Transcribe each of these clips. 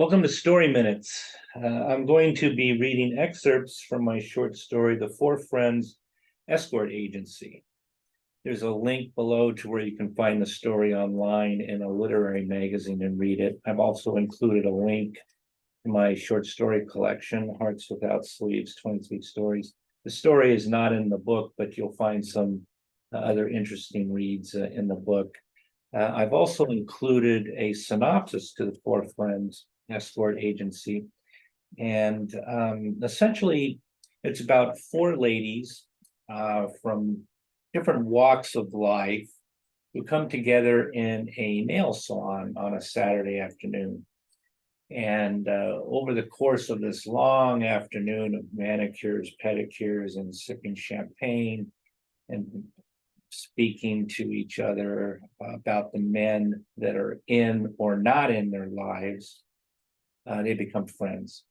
Welcome to Story Minutes. I'm going to be reading excerpts from my short story, The Four Friends Escort Agency. There's a link below to where you can find the story online in a literary magazine and read it. I've also included a link to my short story collection, Hearts Without Sleeves, 23 stories. The story is not in the book, but you'll find some other interesting reads in the book. I've also included a synopsis to The Four Friends Escort Agency. And essentially, it's about four ladies from different walks of life who come together in a nail salon on a Saturday afternoon. And over the course of this long afternoon of manicures, pedicures, and sipping champagne and speaking to each other about the men that are in or not in their lives, they become friends.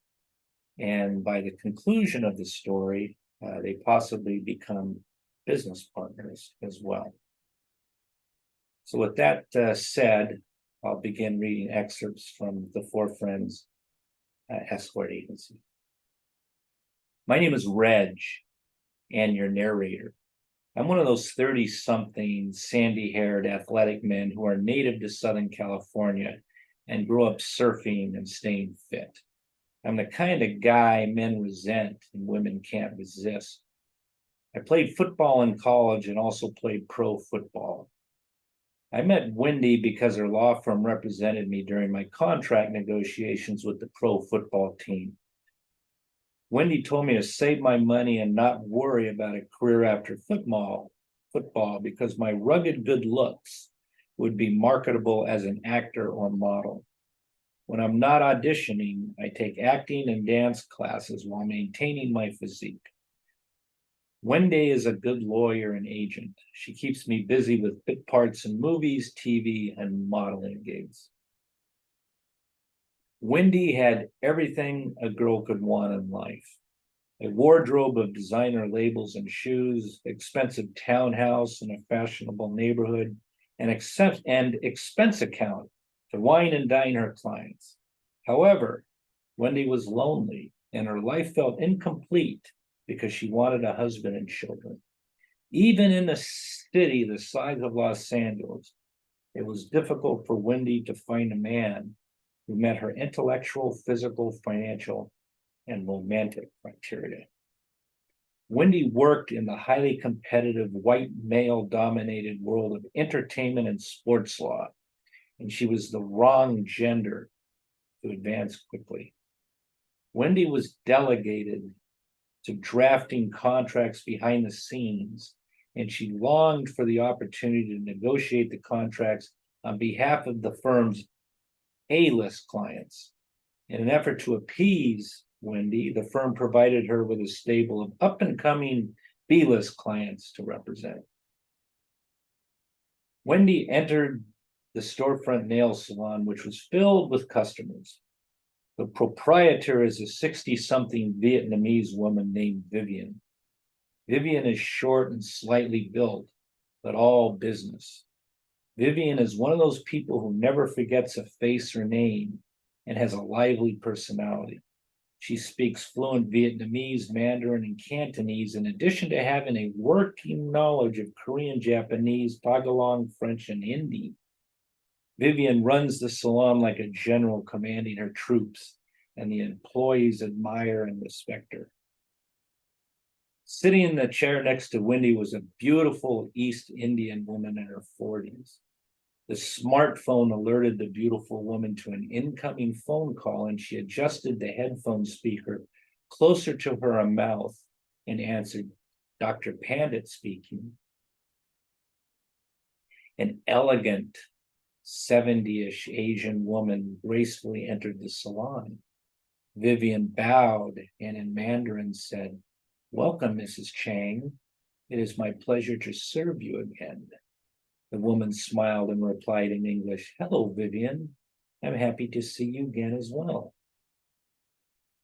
And by the conclusion of the story, they possibly become business partners as well. So with that said, I'll begin reading excerpts from The Four Friends Escort Agency. My name is Reg, and your narrator. I'm one of those 30-something, sandy-haired athletic men who are native to Southern California and grew up surfing and staying fit. I'm the kind of guy men resent and women can't resist. I played football in college and also played pro football. I met Wendy because her law firm represented me during my contract negotiations with the pro football team. Wendy told me to save my money and not worry about a career after football because my rugged good looks would be marketable as an actor or model. When I'm not auditioning, I take acting and dance classes while maintaining my physique. Wendy is a good lawyer and agent. She keeps me busy with bit parts in movies, TV, and modeling gigs. Wendy had everything a girl could want in life. A wardrobe of designer labels and shoes, expensive townhouse in a fashionable neighborhood, and expense account to wine and dine her clients. However, Wendy was lonely and her life felt incomplete because she wanted a husband and children. Even in a city the size of Los Angeles, it was difficult for Wendy to find a man who met her intellectual, physical, financial, and romantic criteria. Wendy worked in the highly competitive, white male-dominated world of entertainment and sports law, and she was the wrong gender to advance quickly. Wendy was delegated to drafting contracts behind the scenes, and she longed for the opportunity to negotiate the contracts on behalf of the firm's A-list clients. In an effort to appease Wendy, the firm provided her with a stable of up-and-coming B-list clients to represent. Wendy entered the storefront nail salon, which was filled with customers. The proprietor is a 60-something Vietnamese woman named Vivian. Vivian is short and slightly built, but all business. Vivian is one of those people who never forgets a face or name and has a lively personality. She speaks fluent Vietnamese, Mandarin, and Cantonese, in addition to having a working knowledge of Korean, Japanese, Tagalog, French, and Hindi. Vivian runs the salon like a general commanding her troops, and the employees admire and respect her. Sitting in the chair next to Wendy was a beautiful East Indian woman in her 40s. The smartphone alerted the beautiful woman to an incoming phone call, and she adjusted the headphone speaker closer to her mouth and answered, "Dr. Pandit speaking." An elegant 70-ish Asian woman gracefully entered the salon. Vivian bowed and in Mandarin said, "Welcome, Mrs. Chang. It is my pleasure to serve you again." The woman smiled and replied in English, "Hello, Vivian. I'm happy to see you again as well."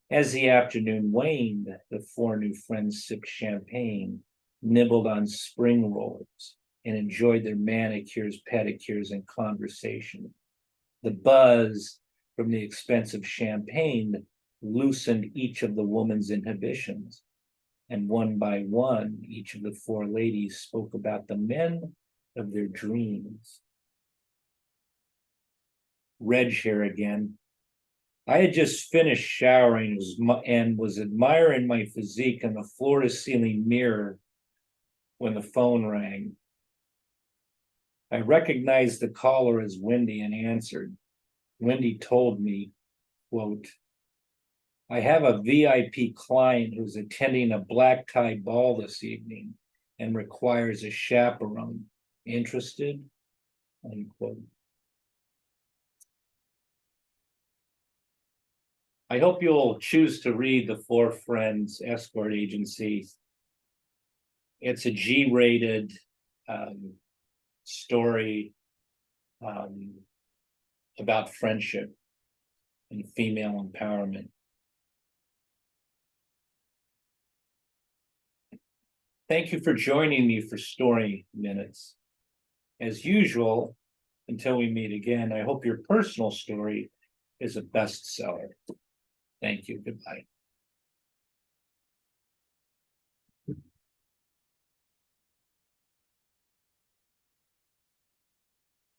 As the afternoon waned, the four new friends sipped champagne, nibbled on spring rolls, and enjoyed their manicures, pedicures, and conversation. The buzz from the expensive champagne loosened each of the woman's inhibitions. And one by one, each of the four ladies spoke about the men of their dreams. Reg here again. I had just finished showering and was admiring my physique in the floor-to-ceiling mirror when the phone rang. I recognized the caller as Wendy and answered. Wendy told me, quote, I have a VIP client who's attending a black tie ball this evening and requires a chaperone. Interested? Unquote. I hope you'll choose to read The Four Friends Escort Agency. It's a G-rated story about friendship and female empowerment. Thank you for joining me for Story Minutes. As usual, until we meet again, I hope your personal story is a bestseller. Thank you. Goodbye.